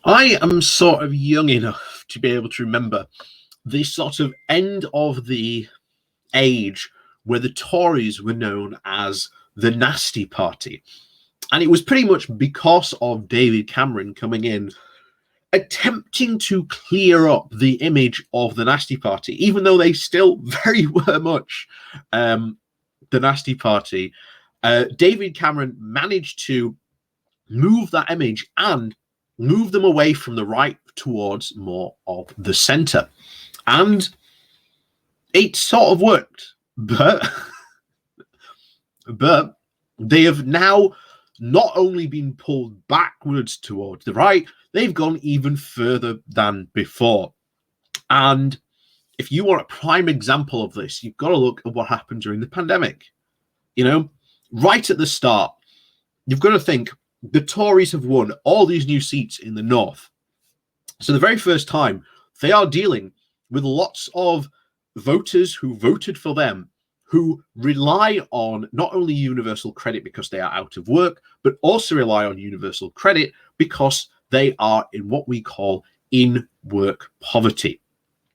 I am sort of young enough to be able to remember the sort of end of the age where the Tories were known as the Nasty Party. And it was pretty much because of David Cameron coming in, attempting to clear up the image of the Nasty Party, even though they still very were much the Nasty Party. David Cameron managed to move that image and move them away from the right towards more of the center. And it sort of worked, but they have now not only been pulled backwards towards the right, they've gone even further than before. And if you want a prime example of this, you've got to look at what happened during the pandemic. Right at the start, you've got to think the Tories have won all these new seats in the north. So the very first time, they are dealing with lots of voters who voted for them, who rely on not only universal credit because they are out of work, but also rely on universal credit because they are in what we call in-work poverty.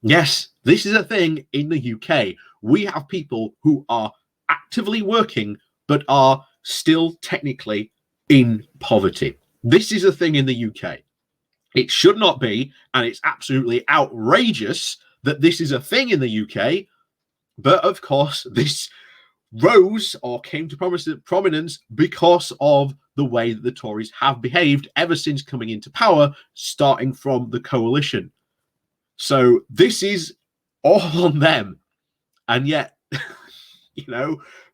Yes, this is a thing in the UK. We have people who are actively working, but are still technically in poverty. This is a thing in the UK. It should not be, and it's absolutely outrageous that this is a thing in the UK. But of course, this rose or came to prominence because of the way that the Tories have behaved ever since coming into power, starting from the coalition. So this is all on them. And yet,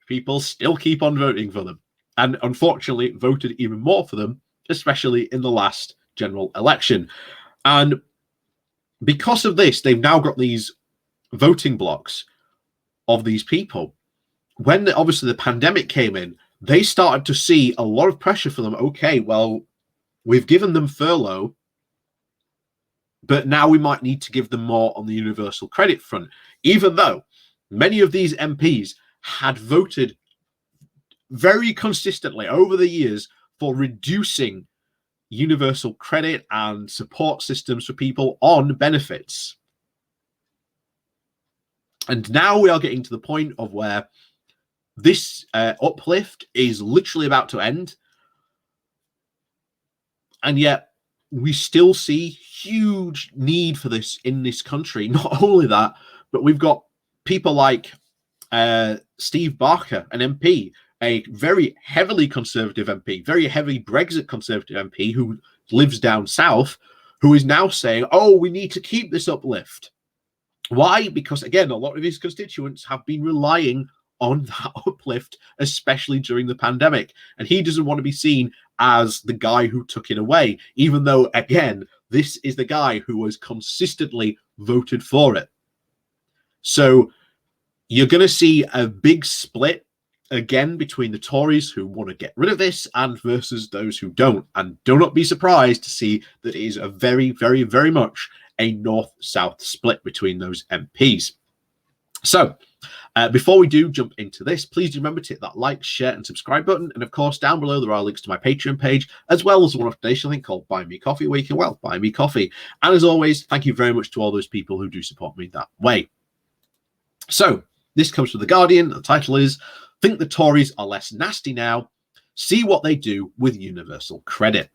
people still keep on voting for them. And unfortunately, voted even more for them, especially in the last general election. And because of this, they've now got these voting blocks of these people. When obviously the pandemic came in, they started to see a lot of pressure for them. Okay, well, we've given them furlough, but now we might need to give them more on the universal credit front, even though many of these MPs had voted very consistently over the years for reducing universal credit and support systems for people on benefits. And now we are getting to the point of where this uplift is literally about to end. And yet we still see huge need for this in this country. Not only that, but we've got people like Steve Barker, an MP, a very heavily conservative MP, very heavy Brexit conservative MP who lives down south, who is now saying, oh, we need to keep this uplift. Why? Because, again, a lot of his constituents have been relying on that uplift, especially during the pandemic. And he doesn't want to be seen as the guy who took it away, even though, again, this is the guy who was consistently voted for it. So you're going to see a big split again between the Tories who want to get rid of this and versus those who don't. And do not be surprised to see that it is a very, very, very much a north-south split between those MPs. So before we do jump into this, please remember to hit that like, share, and subscribe button. And of course, down below, there are links to my Patreon page, as well as one donation link called Buy Me Coffee, where you can, well, buy me coffee. And as always, thank you very much to all those people who do support me that way. So this comes from The Guardian. The title is, Think the Tories are less nasty now. See what they do with universal credit.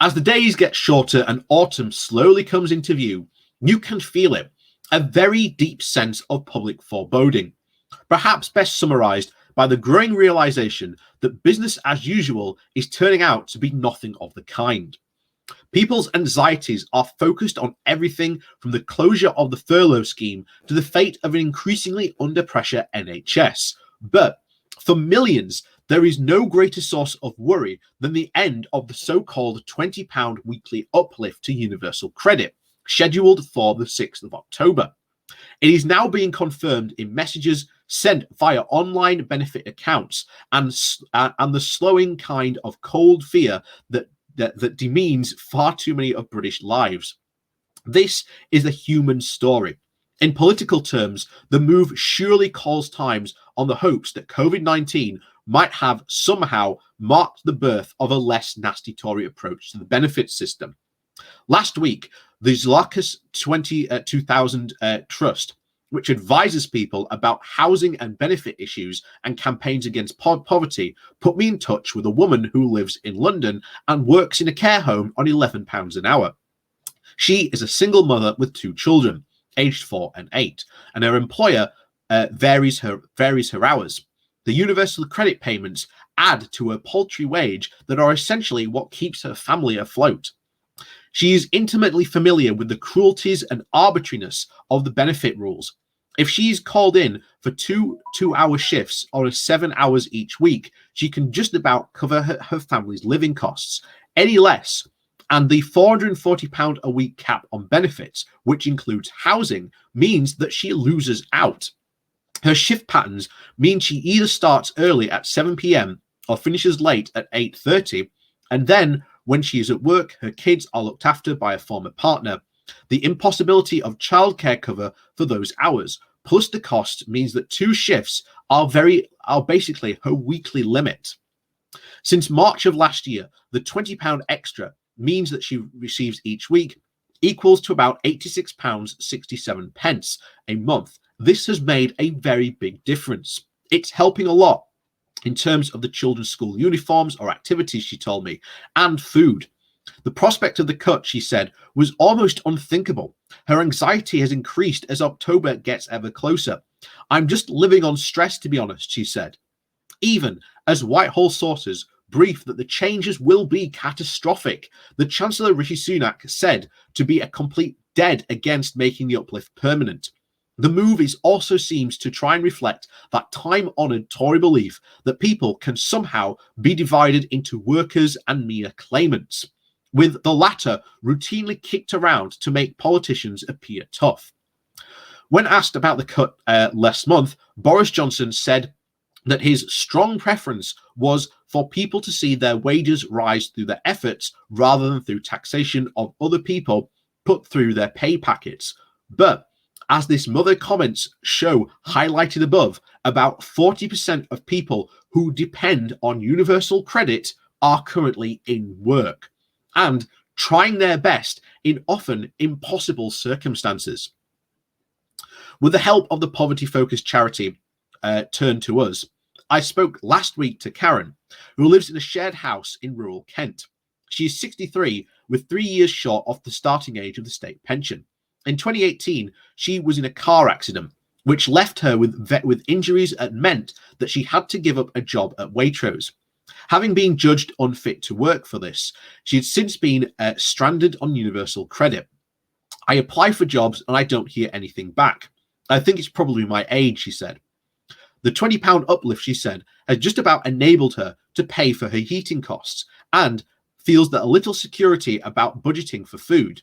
As the days get shorter and autumn slowly comes into view, you can feel it, a very deep sense of public foreboding, perhaps best summarized by the growing realization that business as usual is turning out to be nothing of the kind. People's anxieties are focused on everything from the closure of the furlough scheme to the fate of an increasingly under pressure NHS. But for millions, there is no greater source of worry than the end of the so-called £20 weekly uplift to universal credit, scheduled for the 6th of October. It is now being confirmed in messages sent via online benefit accounts and the slowing kind of cold fear that demeans far too many of British lives. This is a human story. In political terms, the move surely calls times on the hopes that COVID-19 might have somehow marked the birth of a less nasty Tory approach to the benefits system. Last week, the Zlakis 2000 Trust, which advises people about housing and benefit issues and campaigns against poverty, put me in touch with a woman who lives in London and works in a care home on £11 an hour. She is a single mother with 2 children, aged 4 and 8, and her employer varies her hours. The universal credit payments add to her paltry wage that are essentially what keeps her family afloat. She is intimately familiar with the cruelties and arbitrariness of the benefit rules. If she's called in for two 2-hour shifts or 7 hours each week, she can just about cover her family's living costs. Any less, and the £440 a week cap on benefits, which includes housing, means that she loses out. Her shift patterns mean she either starts early at 7 p.m. or finishes late at 8:30, and then when she is at work, her kids are looked after by a former partner. The impossibility of childcare cover for those hours, plus the cost, means that 2 shifts are basically her weekly limit. Since March of last year, the £20 extra means that she receives each week equals to about £86.67 a month. This has made a very big difference. It's helping a lot in terms of the children's school uniforms or activities, she told me, and food. The prospect of the cut, she said, was almost unthinkable. Her anxiety has increased as October gets ever closer. I'm just living on stress, to be honest, she said. Even as Whitehall sources brief that the changes will be catastrophic, the Chancellor Rishi Sunak said to be a complete dead against making the uplift permanent. The move also seems to try and reflect that time-honoured Tory belief that people can somehow be divided into workers and mere claimants, with the latter routinely kicked around to make politicians appear tough. When asked about the cut last month, Boris Johnson said that his strong preference was for people to see their wages rise through their efforts rather than through taxation of other people put through their pay packets. But as this mother comments show highlighted above, about 40% of people who depend on universal credit are currently in work and trying their best in often impossible circumstances. With the help of the poverty-focused charity Turn to Us, I spoke last week to Karen, who lives in a shared house in rural Kent. She is 63, with 3 years short of the starting age of the state pension. In 2018, she was in a car accident, which left her with injuries and meant that she had to give up a job at Waitrose. Having been judged unfit to work for this, she had since been stranded on universal credit. I apply for jobs and I don't hear anything back. I think it's probably my age, she said. The £20 uplift, she said, has just about enabled her to pay for her heating costs and feels that a little security about budgeting for food.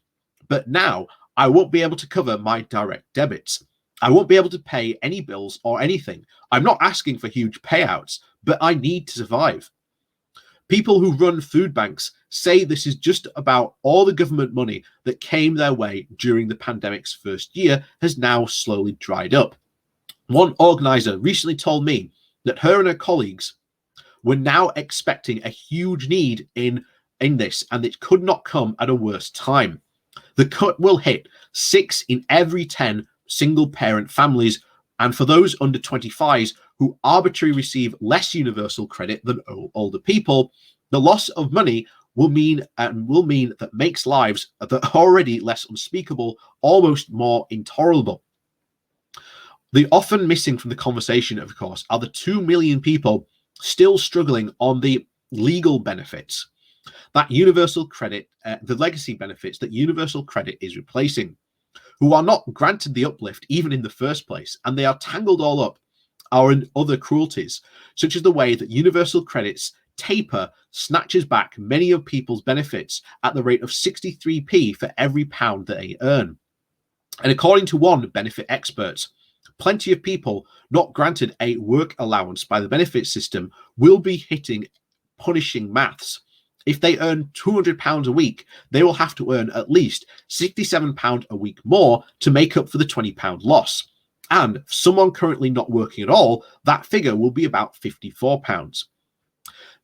But now I won't be able to cover my direct debits. I won't be able to pay any bills or anything. I'm not asking for huge payouts, but I need to survive. People who run food banks say this is just about all the government money that came their way during the pandemic's first year has now slowly dried up. One organizer recently told me that her and her colleagues were now expecting a huge need in this, and it could not come at a worse time. The cut will hit 6 in every 10 single-parent families, and for those under 25s who arbitrarily receive less universal credit than older people, the loss of money will mean that makes lives that are already less unspeakable almost more intolerable. The often missing from the conversation, of course, are the 2 million people still struggling on the legal benefits that universal credit, the legacy benefits that universal credit is replacing, who are not granted the uplift even in the first place, and they are tangled all up are in other cruelties, such as the way that universal credit's taper snatches back many of people's benefits at the rate of 63p for every pound that they earn. And according to one benefit expert, plenty of people not granted a work allowance by the benefit system will be hitting punishing maths. If they earn £200 a week, they will have to earn at least £67 a week more to make up for the £20 loss. And for someone currently not working at all, that figure will be about £54.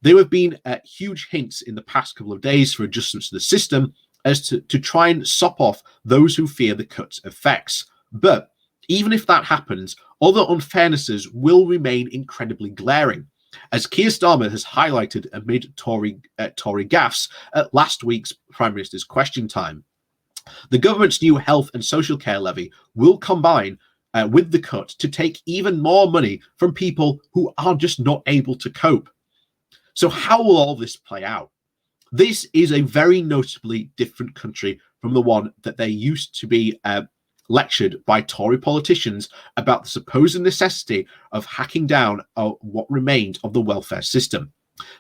There have been huge hints in the past couple of days for adjustments to the system as to try and sop off those who fear the cut's effects. But even if that happens, other unfairnesses will remain incredibly glaring, as Keir Starmer has highlighted amid Tory gaffes at last week's Prime Minister's Question Time. The government's new health and social care levy will combine with the cut to take even more money from people who are just not able to cope. So how will all this play out? This is a very notably different country from the one that they used to be lectured by Tory politicians about the supposed necessity of hacking down what remained of the welfare system.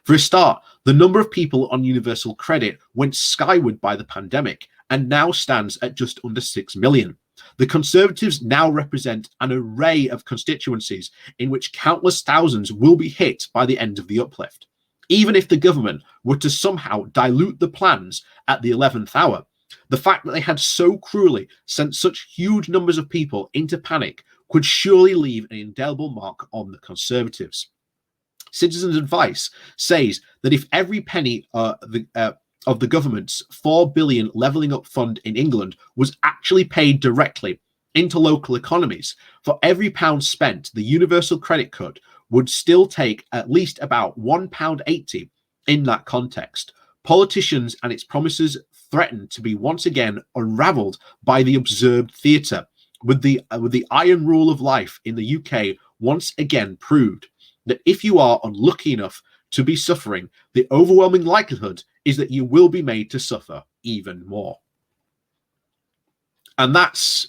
For a start, the number of people on universal credit went skyward by the pandemic and now stands at just under 6 million. The Conservatives now represent an array of constituencies in which countless thousands will be hit by the end of the uplift. Even if the government were to somehow dilute the plans at the 11th hour, the fact that they had so cruelly sent such huge numbers of people into panic could surely leave an indelible mark on the Conservatives. Citizens' Advice says that if every penny of the government's £4 billion levelling up fund in England was actually paid directly into local economies, for every pound spent, the universal credit cut would still take at least about £1.80 in that context. Politicians and its promises threaten to be once again unravelled by the absurd theatre, with the iron rule of life in the UK once again proved that if you are unlucky enough to be suffering, the overwhelming likelihood is that you will be made to suffer even more. And that's,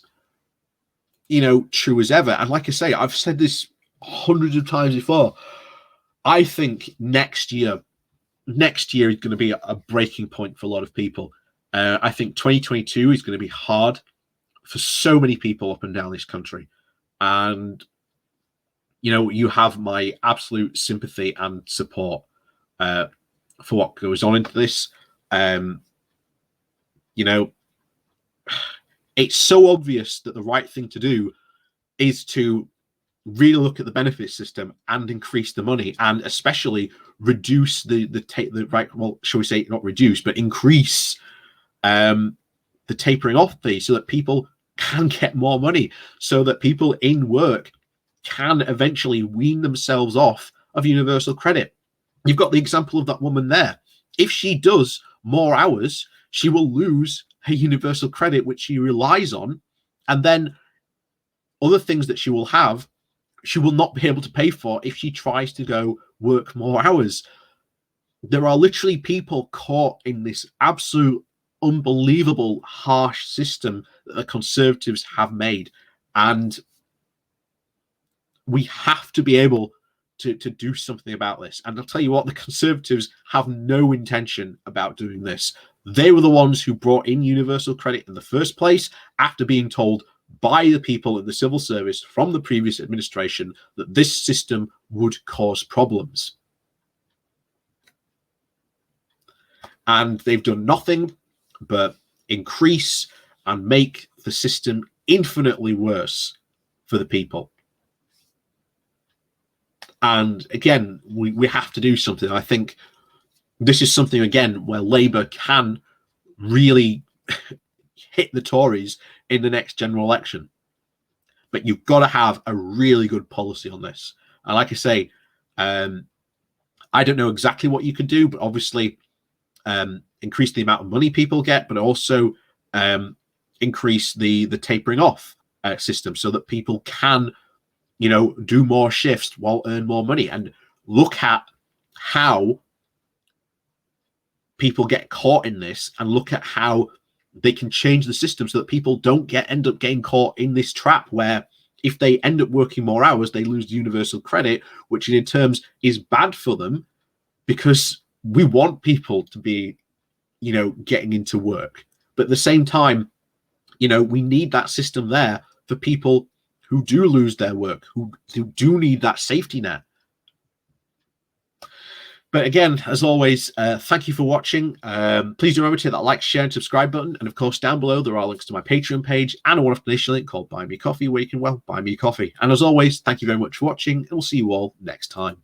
true as ever. And like I say, I've said this hundreds of times before. I think next year is going to be a breaking point for a lot of people. I think 2022 is going to be hard for so many people up and down this country. And, you have my absolute sympathy and support for what goes on into this. It's so obvious that the right thing to do is to really look at the benefit system and increase the money, and especially reduce increase the tapering off fee so that people can get more money, so that people in work can eventually wean themselves off of universal credit. You've got the example of that woman there. If she does more hours, she will lose her universal credit, which she relies on, and then other things that she will have, she will not be able to pay for if she tries to go work more hours. There are literally people caught in this absolute unbelievable harsh system that the Conservatives have made, and we have to be able to do something about this. And I'll tell you what, the Conservatives have no intention about doing this. They were the ones who brought in universal credit in the first place after being told by the people in the civil service from the previous administration that this system would cause problems. And they've done nothing but increase and make the system infinitely worse for the people. And again, we have to do something. I think this is something, again, where Labour can really hit the Tories in the next general election. But you've got to have a really good policy on this. And like I say, I don't know exactly what you could do, but obviously increase the amount of money people get, but also increase the tapering off system so that people can, do more shifts while earn more money. And look at how people get caught in this, and look at how they can change the system so that people don't end up getting caught in this trap where if they end up working more hours, they lose universal credit, which in terms is bad for them, because we want people to be, getting into work. But at the same time, we need that system there for people who do lose their work, who do need that safety net. But again, as always, thank you for watching. Please do remember to hit that like, share, and subscribe button. And of course, down below, there are links to my Patreon page and a one-off donation link called Buy Me Coffee, where you can, well, buy me coffee. And as always, thank you very much for watching, and we'll see you all next time.